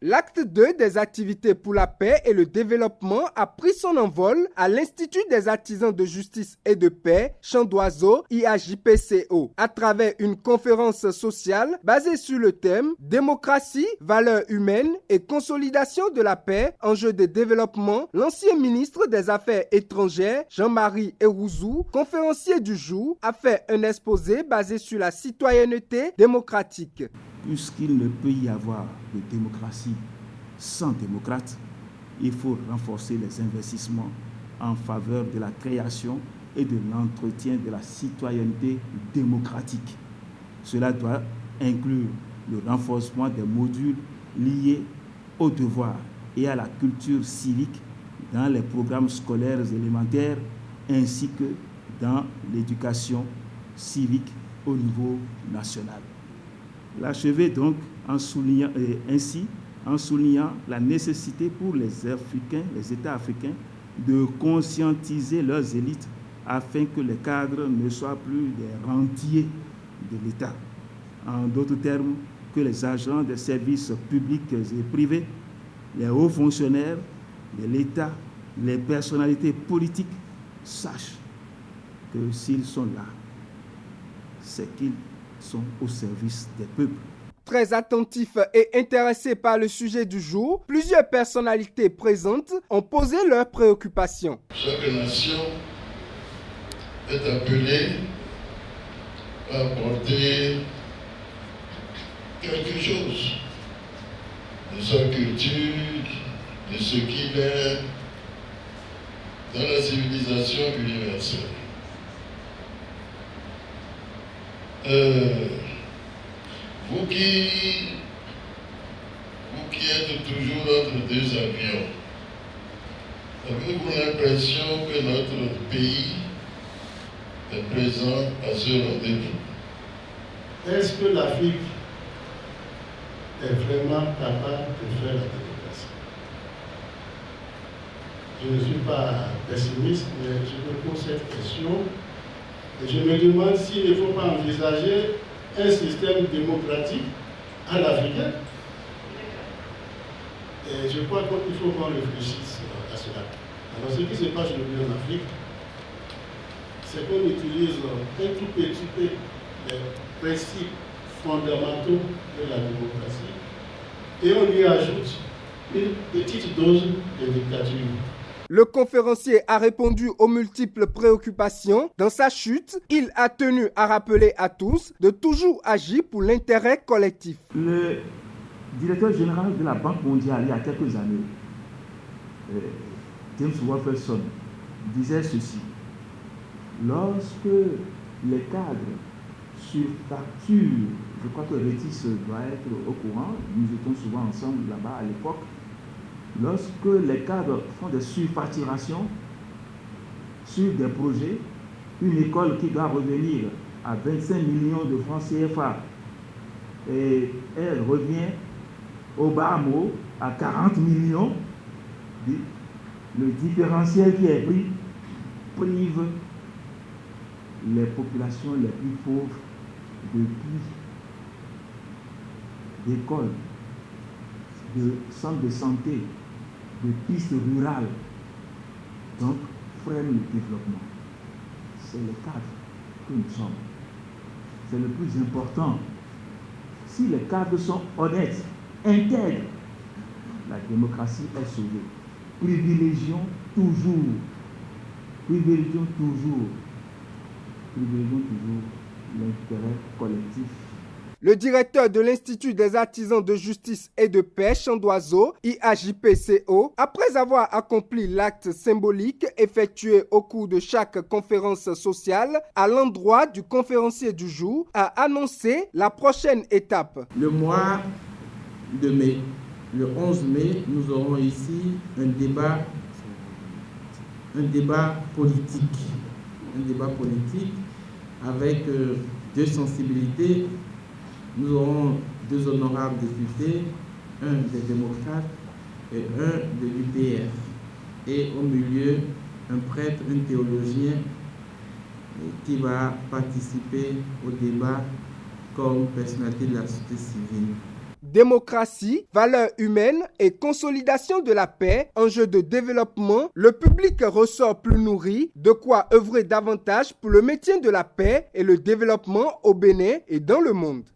L'acte 2 des activités pour la paix et le développement a pris son envol à l'Institut des artisans de justice et de paix, Chant d'Oiseau, IAJPCO, à travers une conférence sociale basée sur le thème « Démocratie, valeurs humaines et consolidation de la paix, enjeux de développement ». L'ancien ministre des Affaires étrangères, Jean-Marie Erouzou, conférencier du jour, a fait un exposé basé sur la citoyenneté démocratique. Puisqu'il ne peut y avoir de démocratie sans démocrates, il faut renforcer les investissements en faveur de la création et de l'entretien de la citoyenneté démocratique. Cela doit inclure le renforcement des modules liés aux devoirs et à la culture civique dans les programmes scolaires élémentaires ainsi que dans l'éducation civique au niveau national. L'achever donc en soulignant la nécessité pour les États africains, de conscientiser leurs élites afin que les cadres ne soient plus des rentiers de l'État. En d'autres termes, que les agents des services publics et privés, les hauts fonctionnaires de l'État, les personnalités politiques sachent que s'ils sont là, c'est qu'ils sont au service des peuples. Très attentifs et intéressés par le sujet du jour, plusieurs personnalités présentes ont posé leurs préoccupations. Chaque nation est appelée à apporter quelque chose de sa culture, de ce qu'il est dans la civilisation universelle. Vous qui êtes toujours entre deux avions, avez-vous l'impression que notre pays est présent à ce rendez-vous? Est-ce que l'Afrique est vraiment capable de faire la démocratie? Je ne suis pas pessimiste, mais je me pose cette question et je me demande s'il ne faut pas envisager un système démocratique à l'africain. Et je crois qu'il faut qu'on réfléchisse à cela. Alors ce qui se passe aujourd'hui en Afrique, c'est qu'on utilise un tout petit peu les principes fondamentaux de la démocratie et on lui ajoute une petite dose de dictature. Le conférencier a répondu aux multiples préoccupations. Dans sa chute, il a tenu à rappeler à tous de toujours agir pour l'intérêt collectif. Le directeur général de la Banque mondiale, il y a quelques années, James Wolferson, disait ceci: lorsque les cadres surfacturent, je crois que Rétis doit être au courant, nous étions souvent ensemble là-bas à l'époque, lorsque les cadres font des surfacturations sur des projets, une école qui doit revenir à 25 millions de francs CFA et elle revient au bas mot à 40 millions, le différentiel qui est pris prive les populations les plus pauvres d'écoles, de centres de santé, de pistes rurales, donc freine le développement. C'est le cadre que nous sommes. C'est le plus important. Si les cadres sont honnêtes, intègres, la démocratie est sauvée. Privilégions toujours l'intérêt collectif. Le directeur de l'Institut des artisans de justice et de paix, Chant d'Oiseau, IAJPCO, après avoir accompli l'acte symbolique effectué au cours de chaque conférence sociale à l'endroit du conférencier du jour, a annoncé la prochaine étape. Le mois de mai, le 11 mai, nous aurons ici un débat politique. Un débat politique avec deux sensibilités. Nous aurons deux honorables députés, un des démocrates et un de l'UPR. Et au milieu, un prêtre, un théologien qui va participer au débat comme personnalité de la société civile. Démocratie, valeurs humaines et consolidation de la paix, enjeux de développement, le public ressort plus nourri, de quoi œuvrer davantage pour le maintien de la paix et le développement au Bénin et dans le monde.